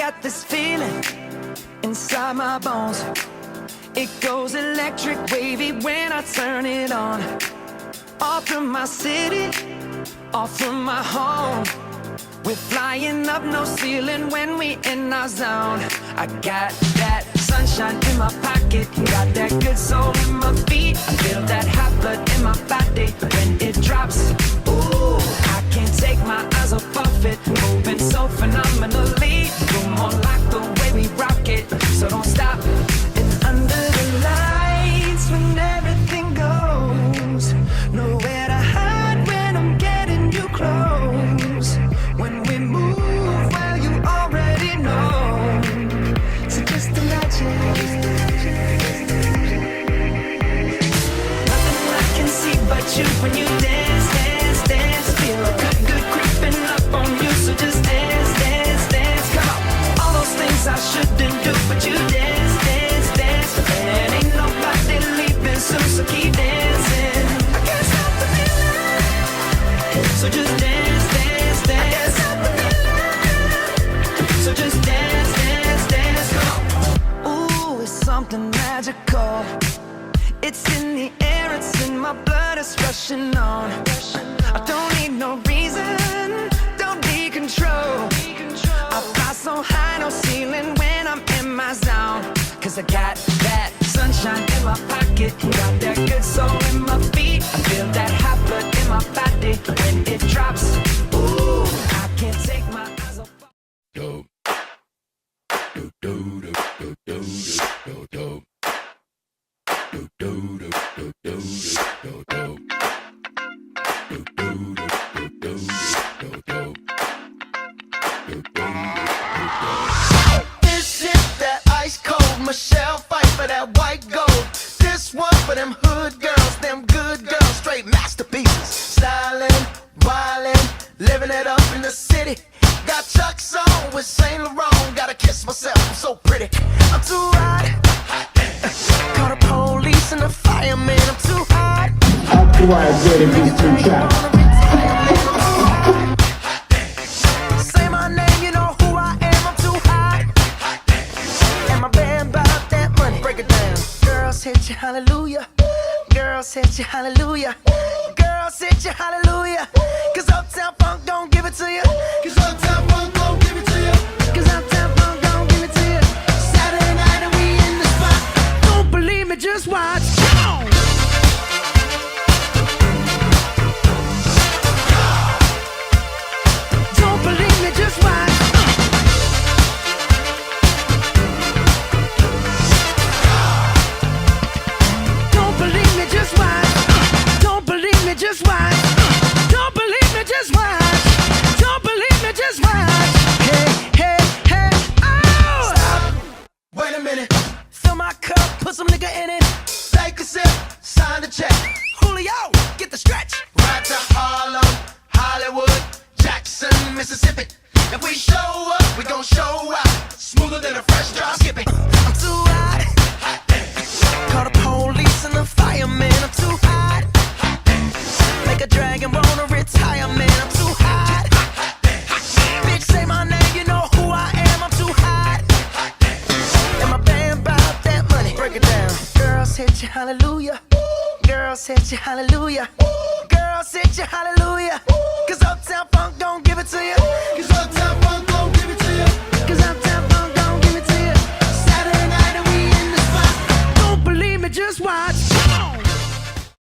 got this feeling inside my bones. It goes electric wavy when I turn it on. Off from my city, off from my home. We're flying up, no ceiling when we in our zone. I got that sunshine in my pocket, got that good soul in my feet. I feel that hot blood in my body when it drops. Ooh, I can't take my eyes off of it, moving so phenomenally. You're more like the way we rock it, so don't stop. And under the lights when everything goes, nowhere to hide when I'm getting you close. When we move, well, you already know. So just imagine. Nothing I can see but you when you dance, dance, dance. Feel a good, good creeping up on you. So just dance, dance, dance. Come on. All those things I shouldn't do, but you dance, dance, dance. And ain't nobody leaving soon, so keep dancing. I can't stop the feeling. So just dance, dance, dance. So just dance, dance, dance, come on. Ooh, it's something magical. It's in the air, it's in my blood, it's rushing on. I don't need no reason, don't need control. I fly so high, no ceiling when I'm in my zone. Cause I got that sunshine in my pocket, got that good soul in my feet. I feel that hot blood in my body when it drops. Ooh, I can't take my eyes off. Dope. Do do do do do do do. Do do do do do do do. Do do do do do do do. Do do do. This is that ice cold Michelle fight for that white gold. This one for them hood girls, them good girls, straight masterpieces. Styling, wildin', living it up in the city. Got Chuck's on with Saint Laurent. Gotta kiss myself, I'm so pretty. I'm too hot. Call the police and the fireman. I'm too hot. After I get in these two tracks. Say my name, you know who I am. I'm too hot. And my band bought that money. Break it down. Girls hit you, hallelujah. Girls hit you, hallelujah. Girls hit you, hallelujah. Cause Uptown Funk don't give it to you. Cause Uptown Funk don't give it to you. Cause Uptown Funk don't give it to you. Saturday night and we in the spot. Don't believe me, just watch. Come on. Don't believe me, just watch. Don't believe me, just watch. Don't believe me, just watch. Don't believe me, just watch. Don't believe me, just watch. Hey, hey, hey, oh! Stop. Wait a minute. Fill my cup, put some nigga in it. Take a sip, sign the check. Julio, get the stretch. Right to Harlem, Hollywood, Jackson, Mississippi. If we show up, we gon' show out. Smoother than a fresh drop skipping. I'm too hot. Call the police and the fireman. I'm too hot. Make a dragon wanna retire, man. I'm too hot. Bitch, say my name, you know who I am. I'm too hot. And my band bought that money. Break it down. Girls hit you, hallelujah. Girls hit you, hallelujah. Girls hit you, hallelujah. Cause Uptown Funk don't give it to you.